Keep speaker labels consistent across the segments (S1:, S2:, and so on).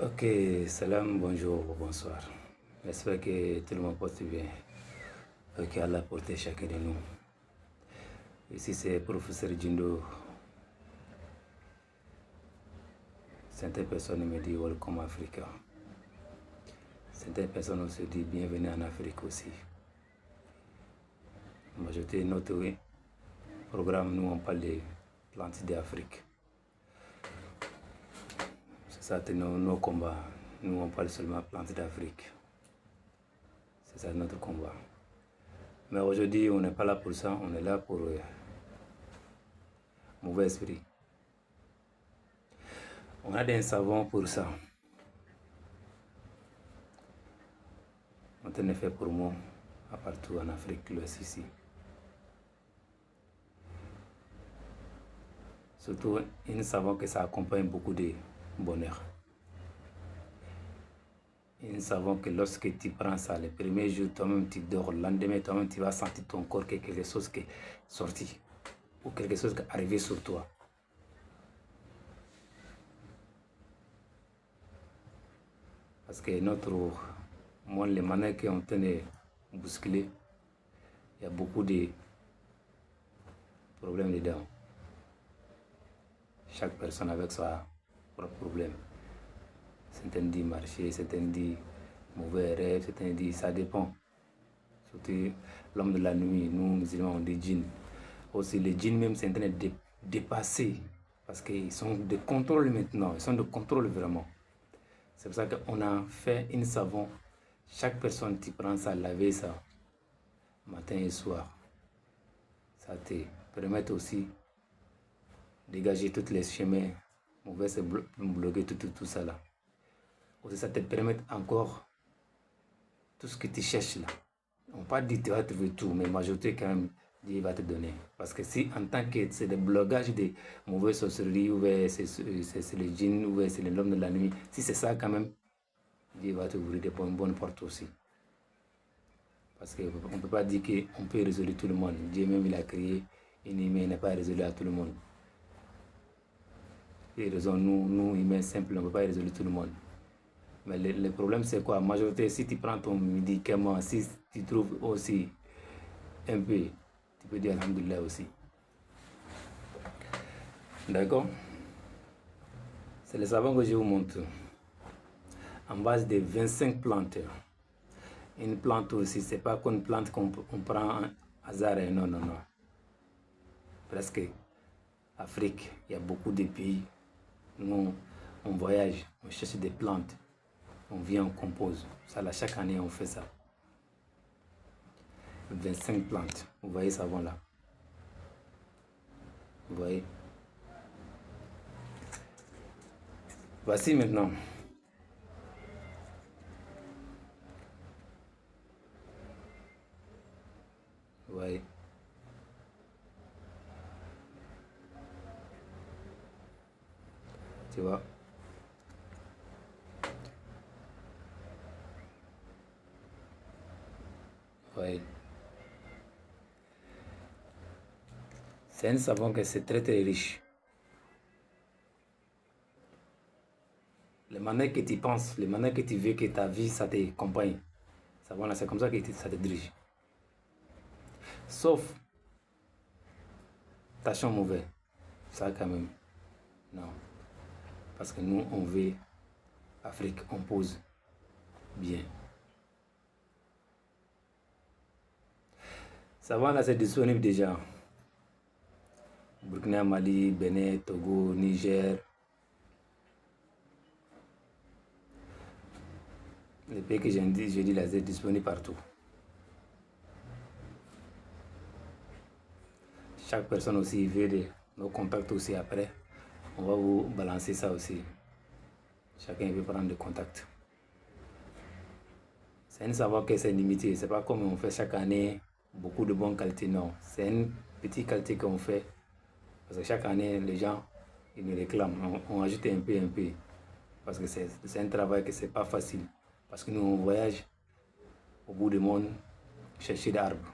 S1: Ok, salam, bonjour, bonsoir. J'espère que tout le monde porte bien. Que Allah porte chacun de nous. Ici c'est professeur Jindo. Certaines personnes me disent Welcome Africa. Certaines personnes se disent bienvenue en Afrique aussi. Moi, j'étais notre programme, nous on parle des plantes d'Afrique. C'est ça nos combats. Nous on parle seulement plantes d'Afrique. C'est ça notre combat. Mais aujourd'hui, on n'est pas là pour ça, on est là pour mauvais esprit. On a des savons pour ça. On en est fait pour moi, à partout en Afrique, l'Ouest ici. Surtout, nous savons que ça accompagne beaucoup de bonheur. Et nous savons que lorsque tu prends ça, le premier jour, toi-même tu dors, le lendemain, toi-même tu vas sentir ton corps que quelque chose qui est sorti ou quelque chose qui est arrivé sur toi. Parce que notre monde, les manières qui ont été bousculées, il y a beaucoup de problèmes dedans. Chaque personne avec son propre problème. Certains disent marcher, certains disent mauvais rêve, certains disent ça dépend. Surtout l'homme de la nuit, nous musulmans on dit djinn. Aussi les djinns même sont en train de dépasser parce qu'ils sont de contrôle maintenant, ils sont de contrôle vraiment. C'est pour ça qu'on a fait une savon. Chaque personne qui prend ça, laver ça, matin et soir. Ça te permet aussi de dégager tous les chemins mauvais, c'est bloquer tout ça là. Aussi ça te permet encore tout ce que tu cherches là. On ne peut pas dire que tu vas trouver tout, mais majorité quand même, Dieu va te donner. Parce que si en tant que c'est des blocages de mauvaises sorcelleries, ou c'est le djinn, ou c'est l'homme de la nuit, si c'est ça quand même, Dieu va t'ouvrir des bonnes portes aussi. Parce qu'on ne peut pas dire qu'on peut résoudre tout le monde. Dieu même il a créé une humain, il n'est pas résolu à tout le monde. Et raison, nous humains simples, on ne peut pas résoudre tout le monde. Mais le problème c'est quoi? La majorité, si tu prends ton médicament, si tu trouves aussi un peu, tu peux dire alhamdoulilah aussi. D'accord? C'est le savon que je vous montre. En base de 25 plantes. Une plante aussi, c'est pas qu'une plante qu'on prend hasard, non. Presque Afrique, il y a beaucoup de pays. Nous, on voyage, on cherche des plantes. On vient, on compose. Ça là, chaque année, on fait ça. 25 plantes. Vous voyez ce savon là? Vous voyez? Voici maintenant. Vous voyez? Tu vois? Vous voyez? C'est un savon que c'est très riche. Les manières que tu penses, les manières que tu veux que ta vie, ça te accompagne. Savon là, c'est comme ça que ça te dirige. Sauf tâchons mauvais. Ça quand même. Non. Parce que nous, on veut Afrique, on pose bien. Savon là, c'est disponible déjà. Burkina, Mali, Bénin, Togo, Niger. Les pays que j'ai dit là, c'est disponible partout. Chaque personne aussi veut nos contacts aussi après. On va vous balancer ça aussi. Chacun veut prendre des contacts. C'est un savoir que c'est limité. C'est pas comme on fait chaque année beaucoup de bonnes qualités. Non, c'est une petite qualité qu'on fait. Parce que chaque année, les gens, ils me réclament. On ajoute un peu. Parce que c'est un travail que c'est pas facile. Parce que nous, on voyage au bout du monde chercher l'arbre.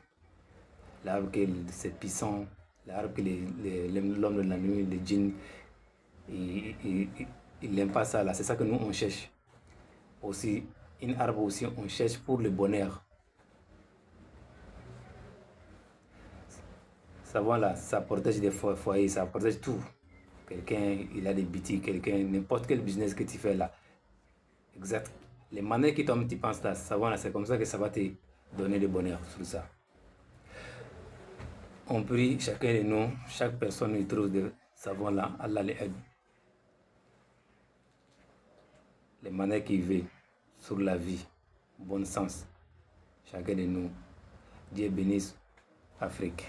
S1: L'arbre qui c'est puissant. L'arbre que l'homme de la nuit, les djinns, il n'aime pas ça là. C'est ça que nous, on cherche. aussi, une arbre aussi, on cherche pour le bonheur. Savon là, ça protège des foyers, ça protège tout. Quelqu'un, il a des boutiques, quelqu'un, n'importe quel business que tu fais là. Exact. Les manières qui tombent, tu penses là, savon là, c'est comme ça que ça va te donner le bonheur sur ça. On prie chacun de nous, chaque personne qui trouve de savon là, Allah les aide. Les manières qui vivent sur la vie, bon sens. Chacun de nous. Dieu bénisse Afrique.